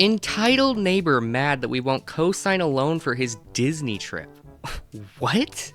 Entitled neighbor mad that we won't co-sign a loan for his Disney trip. What?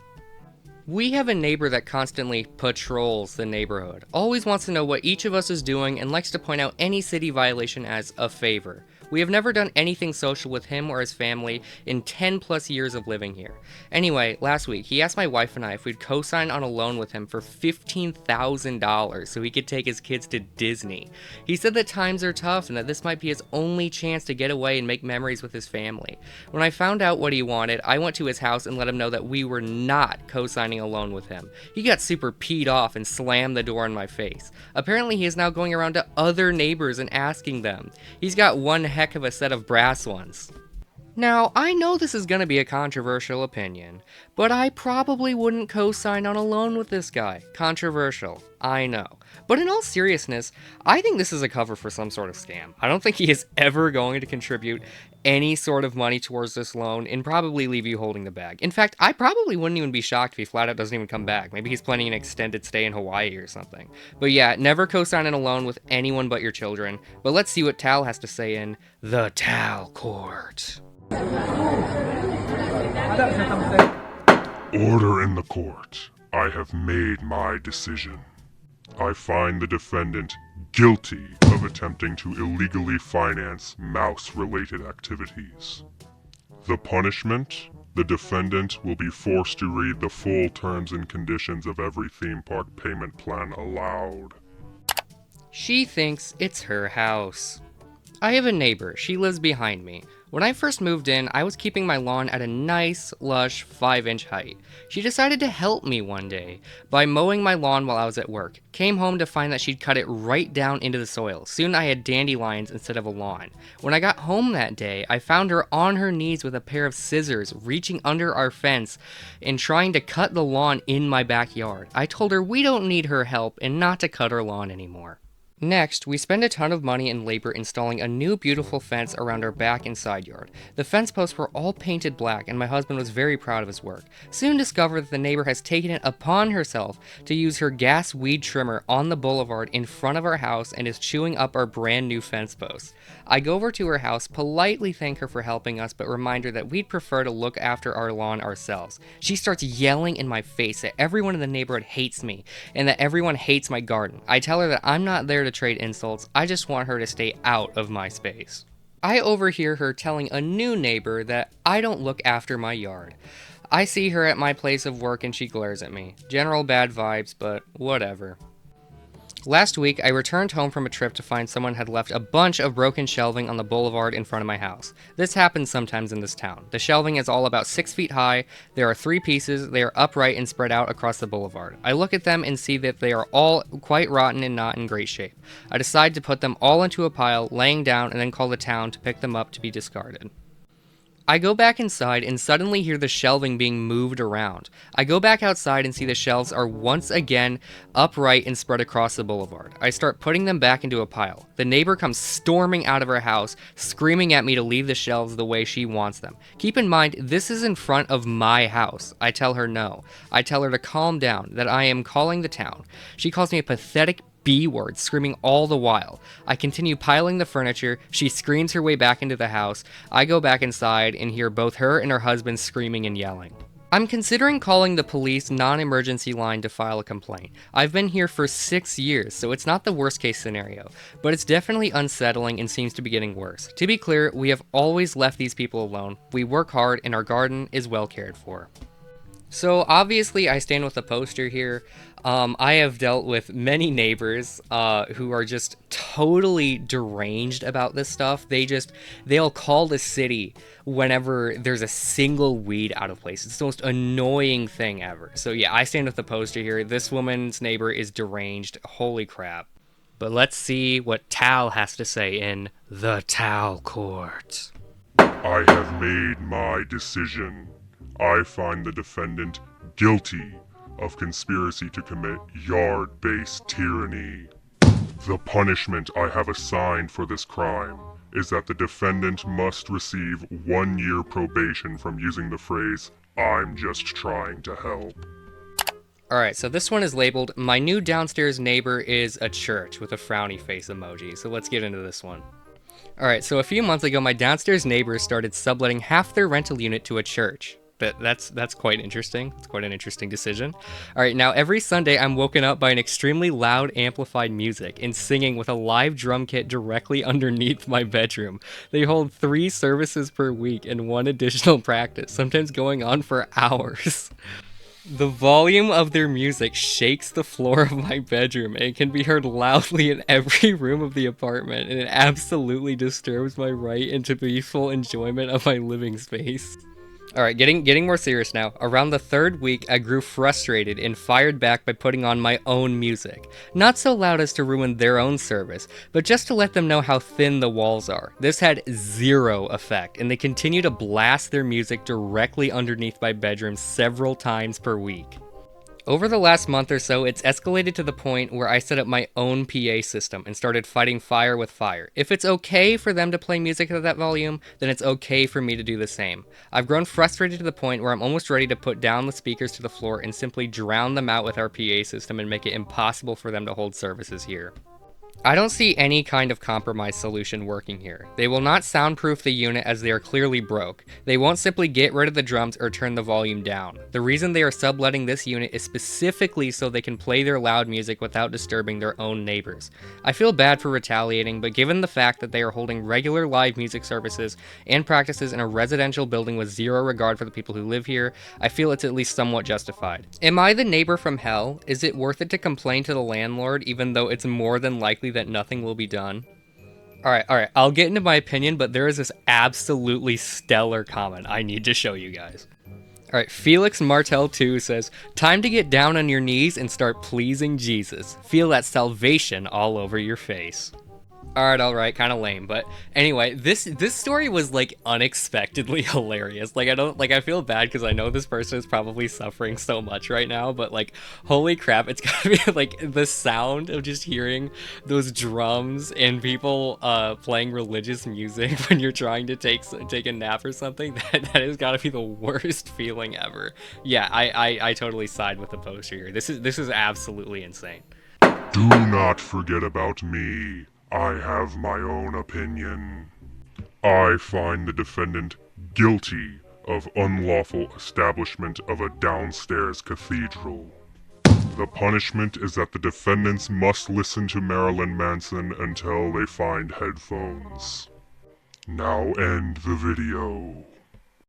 We have a neighbor that constantly patrols the neighborhood, always wants to know what each of us is doing, and likes to point out any city violation as a favor. We have never done anything social with him or his family in 10 plus years of living here. Anyway, last week, he asked my wife and I if we'd co-sign on a loan with him for $15,000 so he could take his kids to Disney. He said that times are tough and that this might be his only chance to get away and make memories with his family. When I found out what he wanted, I went to his house and let him know that we were not co-signing a loan with him. He got super peed off and slammed the door in my face. Apparently, he is now going around to other neighbors and asking them. He's got one heck of a set of brass ones. Now, I know this is going to be a controversial opinion, but I probably wouldn't co-sign on a loan with this guy. Controversial, I know. But in all seriousness, I think this is a cover for some sort of scam. I don't think he is ever going to contribute any sort of money towards this loan and probably leave you holding the bag. In fact, I probably wouldn't even be shocked if he flat out doesn't even come back. Maybe he's planning an extended stay in Hawaii or something. But yeah, never co-sign on a loan with anyone but your children. But let's see what Tal has to say in the Tal Court. Order in the court. I have made my decision. I find the defendant guilty of attempting to illegally finance mouse-related activities. The punishment? The defendant will be forced to read the full terms and conditions of every theme park payment plan aloud. She thinks it's her house. I have a neighbor. She lives behind me. When I first moved in, I was keeping my lawn at a nice, lush 5-inch height. She decided to help me one day by mowing my lawn while I was at work. Came home to find that she'd cut it right down into the soil. Soon I had dandelions instead of a lawn. When I got home that day, I found her on her knees with a pair of scissors, reaching under our fence and trying to cut the lawn in my backyard. I told her we don't need her help and not to cut our lawn anymore. Next, we spend a ton of money and labor installing a new beautiful fence around our back and side yard. The fence posts were all painted black and my husband was very proud of his work. Soon discovered that the neighbor has taken it upon herself to use her gas weed trimmer on the boulevard in front of our house and is chewing up our brand new fence posts. I go over to her house, politely thank her for helping us, but remind her that we'd prefer to look after our lawn ourselves. She starts yelling in my face that everyone in the neighborhood hates me and that everyone hates my garden. I tell her that I'm not there to trade insults, I just want her to stay out of my space. I overhear her telling a new neighbor that I don't look after my yard. I see her at my place of work and she glares at me. General bad vibes, but whatever. Last week, I returned home from a trip to find someone had left a bunch of broken shelving on the boulevard in front of my house. This happens sometimes in this town. The shelving is all about 6 feet high, there are 3 pieces, they are upright and spread out across the boulevard. I look at them and see that they are all quite rotten and not in great shape. I decide to put them all into a pile, laying down, and then call the town to pick them up to be discarded. I go back inside and suddenly hear the shelving being moved around. I go back outside and see the shelves are once again upright and spread across the boulevard. I start putting them back into a pile. The neighbor comes storming out of her house, screaming at me to leave the shelves the way she wants them. Keep in mind, this is in front of my house. I tell her no. I tell her to calm down, that I am calling the town. She calls me a pathetic B-word, screaming all the while. I continue piling the furniture. She screams her way back into the house. I go back inside and hear both her and her husband screaming and yelling. I'm considering calling the police non-emergency line to file a complaint. I've been here for 6 years, so it's not the worst case scenario, but it's definitely unsettling and seems to be getting worse. To be clear, we have always left these people alone. We work hard and our garden is well cared for. So obviously I stand with the poster here. I have dealt with many neighbors who are just totally deranged about this stuff. They'll call the city whenever there's a single weed out of place. It's the most annoying thing ever. So yeah, I stand with the poster here. This woman's neighbor is deranged. Holy crap. But let's see what Tal has to say in the Tal Court. I have made my decision. I find the defendant guilty of conspiracy to commit yard-based tyranny. The punishment I have assigned for this crime is that the defendant must receive 1 year probation from using the phrase, "I'm just trying to help." Alright, so this one is labeled, "My new downstairs neighbor is a church," with a frowny face emoji. So let's get into this one. Alright, so a few months ago, my downstairs neighbors started subletting half their rental unit to a church. That's quite interesting. It's quite an interesting decision. Alright, now every Sunday I'm woken up by an extremely loud amplified music and singing with a live drum kit directly underneath my bedroom. They hold 3 services per week and 1 additional practice, sometimes going on for hours. The volume of their music shakes the floor of my bedroom and it can be heard loudly in every room of the apartment, and it absolutely disturbs my right into peaceful enjoyment of my living space. Alright, getting more serious now. Around the 3rd week, I grew frustrated and fired back by putting on my own music. Not so loud as to ruin their own service, but just to let them know how thin the walls are. This had 0 effect, and they continue to blast their music directly underneath my bedroom several times per week. Over the last month or so, it's escalated to the point where I set up my own PA system and started fighting fire with fire. If it's okay for them to play music at that volume, then it's okay for me to do the same. I've grown frustrated to the point where I'm almost ready to put down the speakers to the floor and simply drown them out with our PA system and make it impossible for them to hold services here. I don't see any kind of compromise solution working here. They will not soundproof the unit as they are clearly broke. They won't simply get rid of the drums or turn the volume down. The reason they are subletting this unit is specifically so they can play their loud music without disturbing their own neighbors. I feel bad for retaliating, but given the fact that they are holding regular live music services and practices in a residential building with 0 regard for the people who live here, I feel it's at least somewhat justified. Am I the neighbor from hell? Is it worth it to complain to the landlord even though it's more than likely that nothing will be done? Alright, I'll get into my opinion, but there is this absolutely stellar comment I need to show you guys. Alright, Felix Martel 2 says, "Time to get down on your knees and start pleasing Jesus. Feel that salvation all over your face." Alright, kind of lame, but anyway, this story was like unexpectedly hilarious. Like I feel bad because I know this person is probably suffering so much right now, but like holy crap, it's gotta be like the sound of just hearing those drums and people playing religious music when you're trying to take a nap or something. That has gotta be the worst feeling ever. Yeah, I totally side with the poster here. This is absolutely insane. Do not forget about me. I have my own opinion. I find the defendant guilty of unlawful establishment of a downstairs cathedral. The punishment is that the defendants must listen to Marilyn Manson until they find headphones. Now end the video.